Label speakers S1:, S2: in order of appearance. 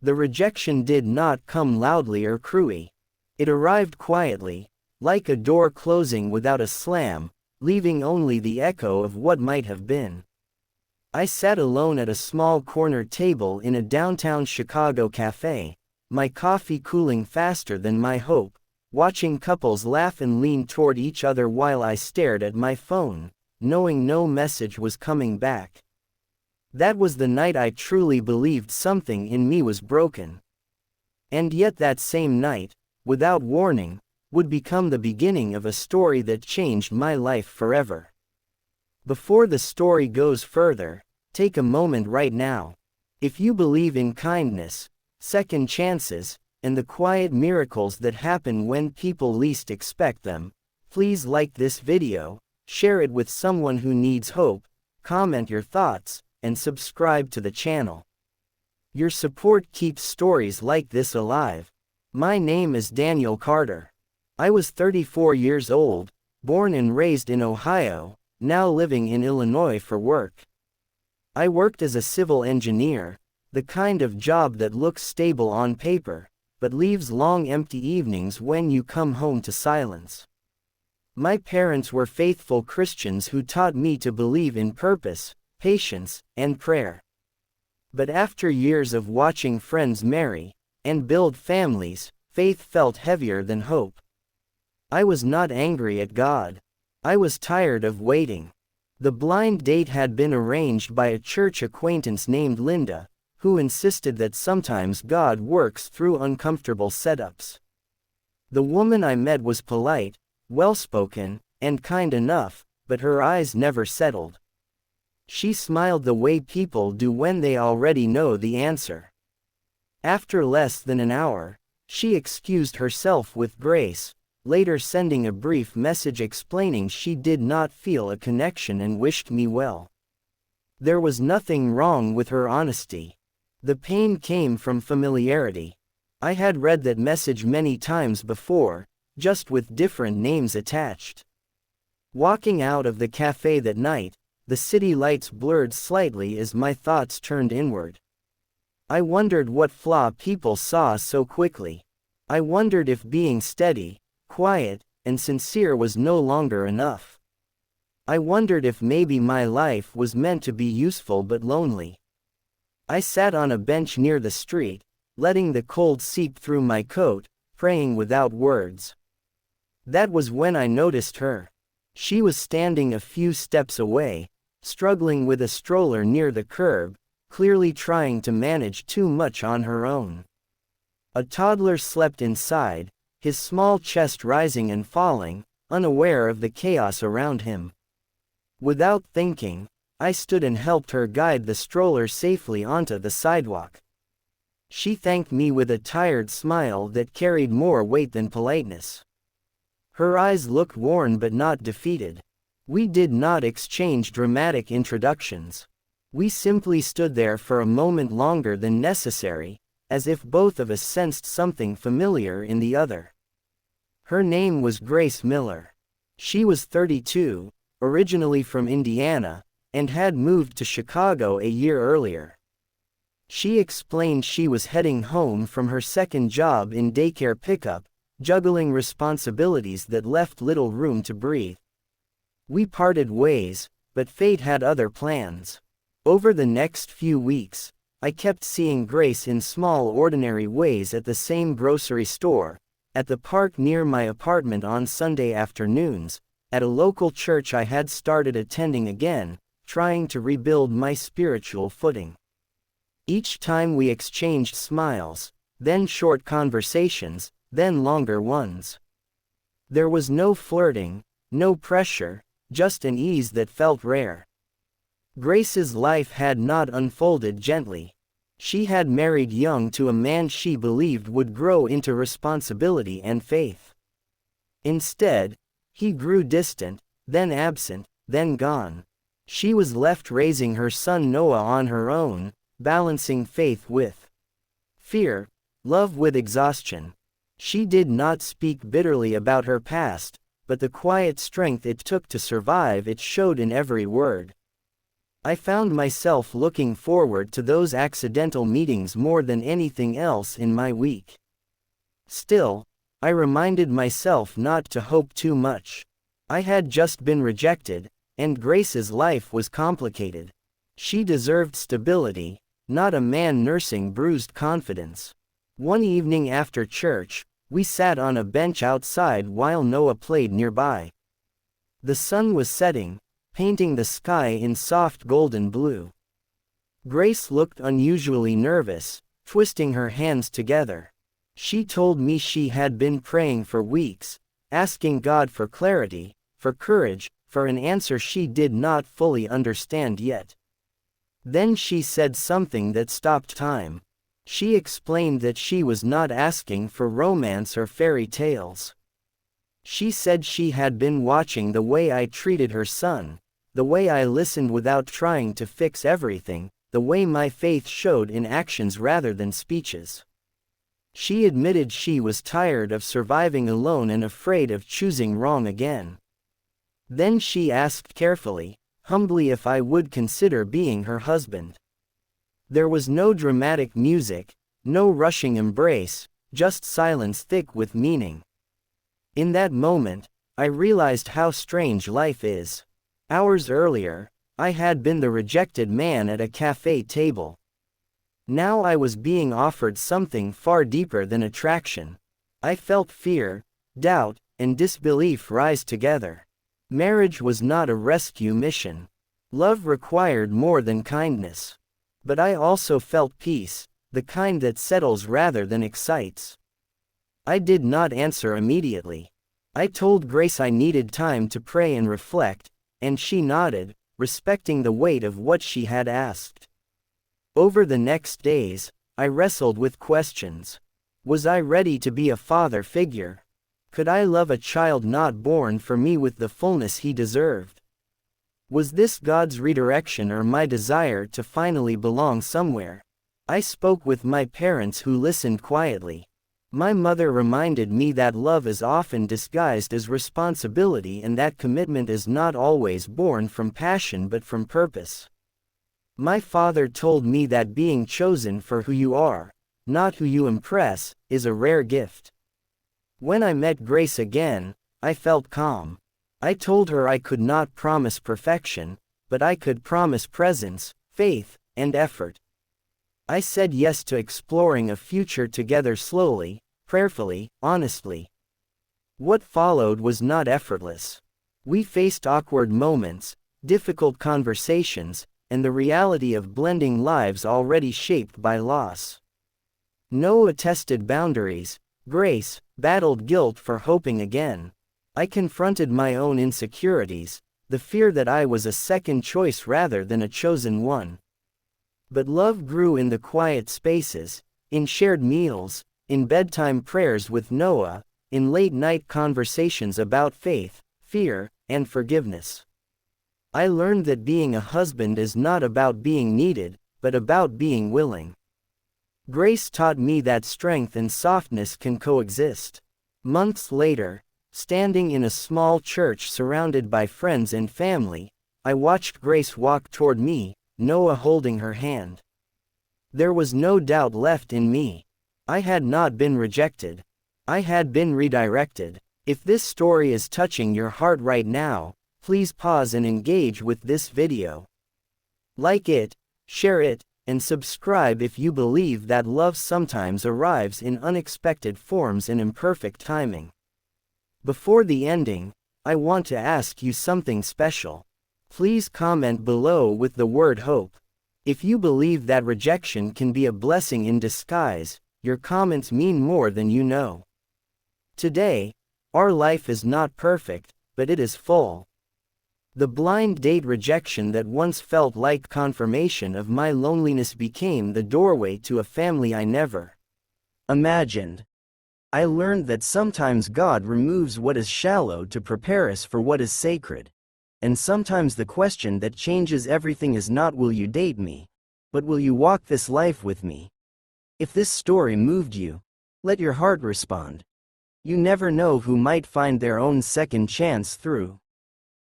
S1: The rejection did not come loudly or cruelly. It arrived quietly, like a door closing without a slam, leaving only the echo of what might have been. I sat alone at a small corner table in a downtown Chicago cafe, my coffee cooling faster than my hope, watching couples laugh and lean toward each other while I stared at my phone, knowing no message was coming back. That was the night I truly believed something in me was broken. And yet that same night, without warning, would become the beginning of a story that changed my life forever. Before the story goes further, take a moment right now. If you believe in kindness, second chances, and the quiet miracles that happen when people least expect them, please like this video, share it with someone who needs hope, comment your thoughts, and subscribe to the channel. Your support keeps stories like this alive. My name is Daniel Carter. I was 34 years old, born and raised in Ohio, now living in Illinois for work. I worked as a civil engineer, the kind of job that looks stable on paper, but leaves long empty evenings when you come home to silence. My parents were faithful Christians who taught me to believe in purpose, patience, and prayer. But after years of watching friends marry and build families, faith felt heavier than hope. I was not angry at God. I was tired of waiting. The blind date had been arranged by a church acquaintance named Linda, who insisted that sometimes God works through uncomfortable setups. The woman I met was polite, well-spoken, and kind enough, but her eyes never settled. She smiled the way people do when they already know the answer. After less than an hour, she excused herself with grace, later sending a brief message explaining she did not feel a connection and wished me well. There was nothing wrong with her honesty. The pain came from familiarity. I had read that message many times before, just with different names attached. Walking out of the cafe that night, the city lights blurred slightly as my thoughts turned inward. I wondered what flaw people saw so quickly. I wondered if being steady, quiet, and sincere was no longer enough. I wondered if maybe my life was meant to be useful but lonely. I sat on a bench near the street, letting the cold seep through my coat, praying without words. That was when I noticed her. She was standing a few steps away, struggling with a stroller near the curb, clearly trying to manage too much on her own. A toddler slept inside, his small chest rising and falling, unaware of the chaos around him. Without thinking, I stood and helped her guide the stroller safely onto the sidewalk. She thanked me with a tired smile that carried more weight than politeness. Her eyes looked worn but not defeated. We did not exchange dramatic introductions. We simply stood there for a moment longer than necessary, as if both of us sensed something familiar in the other. Her name was Grace Miller. She was 32, originally from Indiana, and had moved to Chicago a year earlier. She explained she was heading home from her second job in daycare pickup, juggling responsibilities that left little room to breathe. We parted ways, but fate had other plans. Over the next few weeks, I kept seeing Grace in small ordinary ways at the same grocery store, at the park near my apartment on Sunday afternoons, at a local church I had started attending again, trying to rebuild my spiritual footing. Each time we exchanged smiles, then short conversations, then longer ones. There was no flirting, no pressure, just an ease that felt rare. Grace's life had not unfolded gently. She had married young to a man she believed would grow into responsibility and faith. Instead, he grew distant, then absent, then gone. She was left raising her son Noah on her own, balancing faith with fear, love with exhaustion. She did not speak bitterly about her past, but the quiet strength it took to survive it showed in every word. I found myself looking forward to those accidental meetings more than anything else in my week. Still, I reminded myself not to hope too much. I had just been rejected, and Grace's life was complicated. She deserved stability, not a man nursing bruised confidence. One evening after church, we sat on a bench outside while Noah played nearby. The sun was setting, painting the sky in soft golden blue. Grace looked unusually nervous, twisting her hands together. She told me she had been praying for weeks, asking God for clarity, for courage, for an answer she did not fully understand yet. Then she said something that stopped time. She explained that she was not asking for romance or fairy tales. She said she had been watching the way I treated her son, the way I listened without trying to fix everything, the way my faith showed in actions rather than speeches. She admitted she was tired of surviving alone and afraid of choosing wrong again. Then she asked carefully, humbly, if I would consider being her husband. There was no dramatic music, no rushing embrace, just silence thick with meaning. In that moment, I realized how strange life is. Hours earlier, I had been the rejected man at a cafe table. Now I was being offered something far deeper than attraction. I felt fear, doubt, and disbelief rise together. Marriage was not a rescue mission. Love required more than kindness. But I also felt peace, the kind that settles rather than excites. I did not answer immediately. I told Grace I needed time to pray and reflect, and she nodded, respecting the weight of what she had asked. Over the next days, I wrestled with questions. Was I ready to be a father figure? Could I love a child not born for me with the fullness he deserved? Was this God's redirection or my desire to finally belong somewhere? I spoke with my parents, who listened quietly. My mother reminded me that love is often disguised as responsibility and that commitment is not always born from passion but from purpose. My father told me that being chosen for who you are, not who you impress, is a rare gift. When I met Grace again, I felt calm. I told her I could not promise perfection, but I could promise presence, faith, and effort. I said yes to exploring a future together slowly, prayerfully, honestly. What followed was not effortless. We faced awkward moments, difficult conversations, and the reality of blending lives already shaped by loss. Noah tested boundaries. Grace battled guilt for hoping again. I confronted my own insecurities, the fear that I was a second choice rather than a chosen one. But love grew in the quiet spaces, in shared meals, in bedtime prayers with Noah, in late-night conversations about faith, fear, and forgiveness. I learned that being a husband is not about being needed, but about being willing. Grace taught me that strength and softness can coexist. Months later, standing in a small church surrounded by friends and family, I watched Grace walk toward me, Noah holding her hand. There was no doubt left in me. I had not been rejected. I had been redirected. If this story is touching your heart right now, please pause and engage with this video. Like it, share it, and subscribe if you believe that love sometimes arrives in unexpected forms and imperfect timing. Before the ending, I want to ask you something special. Please comment below with the word hope. If you believe that rejection can be a blessing in disguise, your comments mean more than you know. Today, our life is not perfect, but it is full. The blind date rejection that once felt like confirmation of my loneliness became the doorway to a family I never imagined. I learned that sometimes God removes what is shallow to prepare us for what is sacred. And sometimes the question that changes everything is not will you date me, but will you walk this life with me? If this story moved you, let your heart respond. You never know who might find their own second chance through